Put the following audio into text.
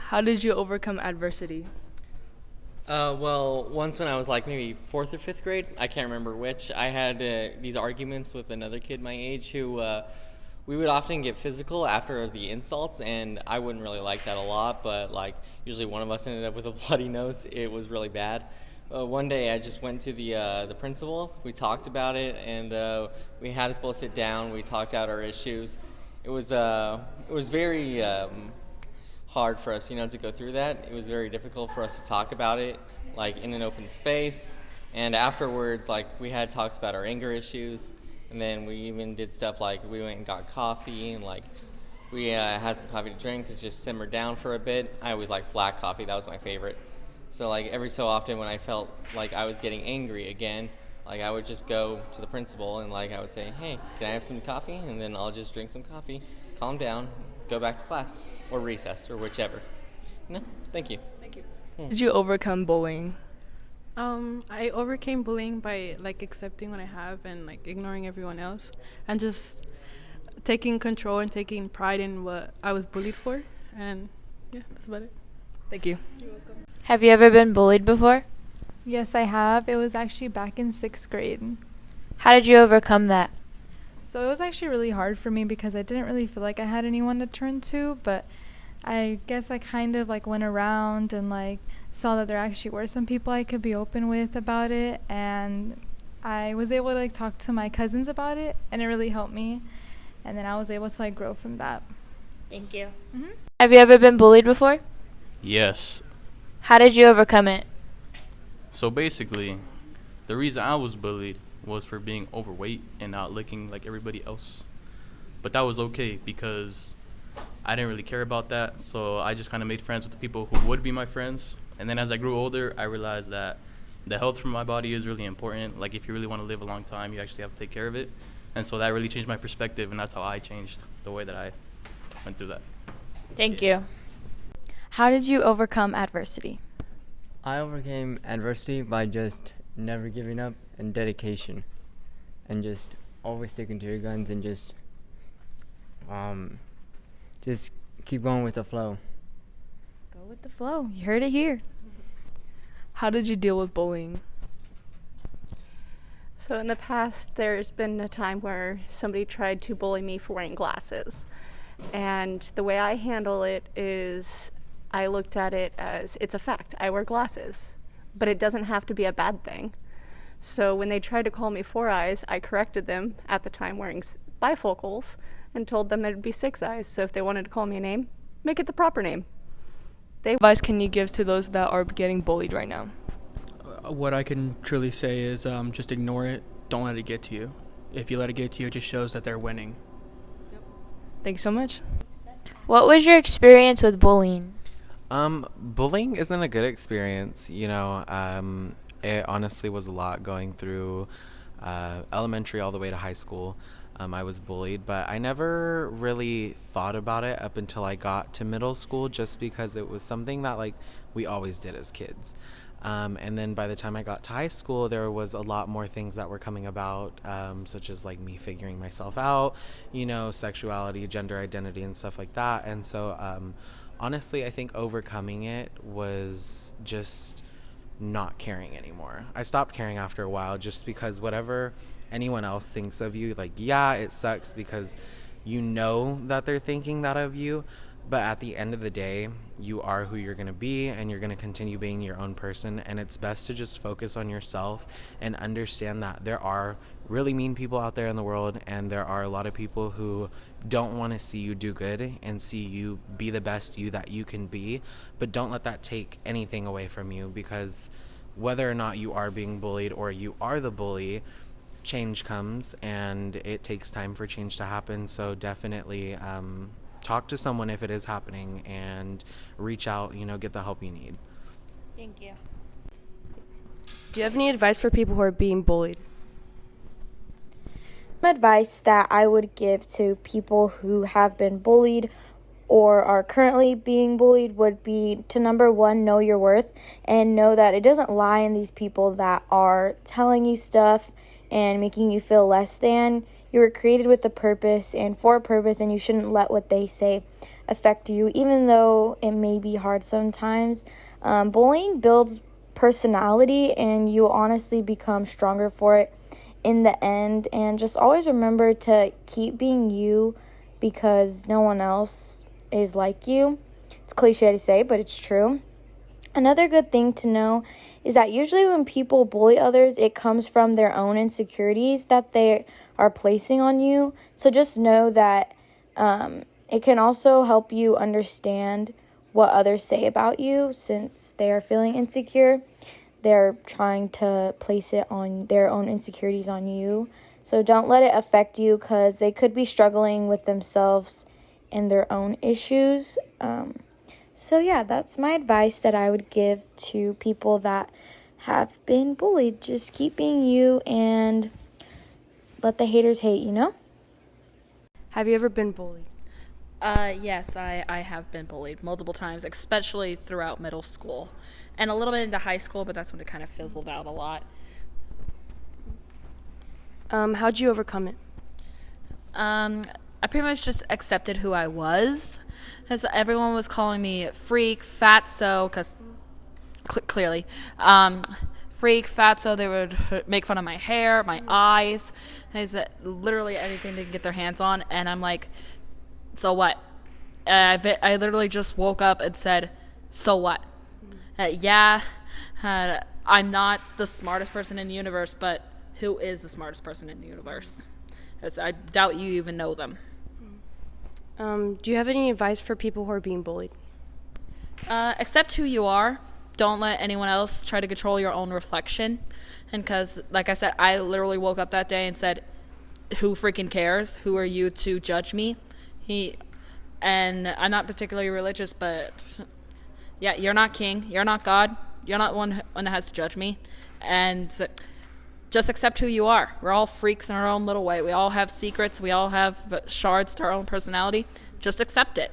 How did you overcome adversity? Well, once when I was like maybe fourth or fifth grade, I can't remember which, I had these arguments with another kid my age who we would often get physical after the insults, and I wouldn't really like that a lot, but like usually one of us ended up with a bloody nose. It was really bad. One day I just went to the principal. We talked about it, and we had us both sit down. We talked out our issues. It was very hard for us, to go through that. It was very difficult for us to talk about it, like in an open space. And afterwards, like we had talks about our anger issues, and then we even did stuff like we went and got coffee, and like we had some coffee to drink to just simmer down for a bit. I always liked black coffee; that was my favorite. So like every so often, when I felt like I was getting angry again, like I would just go to the principal and like I would say, "Hey, can I have some coffee?" And then I'll just drink some coffee, calm down, go back to class or recess or whichever. No, thank you. Did you overcome bullying? I overcame bullying by like accepting what I have and like ignoring everyone else and just taking control and taking pride in what I was bullied for. And yeah, that's about it. Thank you. Have you ever been bullied before? Yes, I have. It was actually back in 6th grade. How did you overcome that? So it was actually really hard for me because I didn't really feel like I had anyone to turn to, but I guess I kind of like went around and like saw that there actually were some people I could be open with about it, and I was able to like talk to my cousins about it, and it really helped me, and then I was able to like grow from that. Thank you. Have you ever been bullied before? Yes. How did you overcome it? So basically, the reason I was bullied was for being overweight and not looking like everybody else. But that was okay because I didn't really care about that. So I just kind of made friends with the people who would be my friends. And then as I grew older, I realized that the health for my body is really important. Like if you really want to live a long time, you actually have to take care of it. And so that really changed my perspective, and that's how I changed the way that I went through that. Thank you. How did you overcome adversity? I overcame adversity by just never giving up and dedication, and just always sticking to your guns and just keep going with the flow. Go with the flow. You heard it here. How did you deal with bullying? So in the past, there's been a time where somebody tried to bully me for wearing glasses. And the way I handle it is I looked at it as it's a fact. I wear glasses, but it doesn't have to be a bad thing. So when they tried to call me Four Eyes, I corrected them at the time wearing bifocals and told them it'd be Six Eyes. So if they wanted to call me a name, make it the proper name. What advice can you give to those that are getting bullied right now? What I can truly say is just ignore it. Don't let it get to you. If you let it get to you, it just shows that they're winning. Thank you so much. What was your experience with bullying? Bullying isn't a good experience, it honestly was a lot going through elementary all the way to high school. I was bullied, but I never really thought about it up until I got to middle school, just because it was something that like we always did as kids. And then by the time I got to high school, there was a lot more things that were coming about, such as like me figuring myself out, sexuality, gender identity, and stuff like that. And so honestly, I think overcoming it was just not caring anymore. I stopped caring after a while, just because whatever anyone else thinks of you, like, yeah, it sucks because you know that they're thinking that of you, but at the end of the day, you are who you're going to be, and you're going to continue being your own person. And it's best to just focus on yourself and understand that there are really mean people out there in the world, and there are a lot of people who don't want to see you do good and see you be the best you that you can be. But don't let that take anything away from you, because whether or not you are being bullied or you are the bully, change comes, and it takes time for change to happen. So definitely talk to someone if it is happening, and reach out, get the help you need. Thank you. Do you have any advice for people who are being bullied? Advice that I would give to people who have been bullied or are currently being bullied would be to, number one, know your worth, and know that it doesn't lie in these people that are telling you stuff and making you feel less than. You were created with a purpose and for a purpose, and you shouldn't let what they say affect you, even though it may be hard sometimes. Bullying builds personality, and you honestly become stronger for it in the end. And just always remember to keep being you, because no one else is like you. It's cliche to say, but it's true. Another good thing to know is that usually when people bully others, it comes from their own insecurities that they are placing on you. So just know that it can also help you understand what others say about you, since they are feeling insecure. They're trying to place it on their own insecurities on you. So don't let it affect you, because they could be struggling with themselves and their own issues. So yeah, that's my advice that I would give to people that have been bullied. Just keep being you and let the haters hate, you know? Have you ever been bullied? Yes, I have been bullied multiple times, especially throughout middle school and a little bit into high school, but that's when it kind of fizzled out a lot. How'd you overcome it? I pretty much just accepted who I was, because everyone was calling me freak, fatso, because clearly, freak, fatso. They would make fun of my hair, my eyes, literally anything they could get their hands on, and I'm like, so what? I literally just woke up and said, so what? I'm not the smartest person in the universe, but who is the smartest person in the universe? I doubt you even know them. Do you have any advice for people who are being bullied? Accept who you are. Don't let anyone else try to control your own reflection. And because, like I said, I literally woke up that day and said, who freaking cares? Who are you to judge me? And I'm not particularly religious, but yeah, you're not king. You're not God. You're not one that has to judge me. And just accept who you are. We're all freaks in our own little way. We all have secrets. We all have shards to our own personality. Just accept it.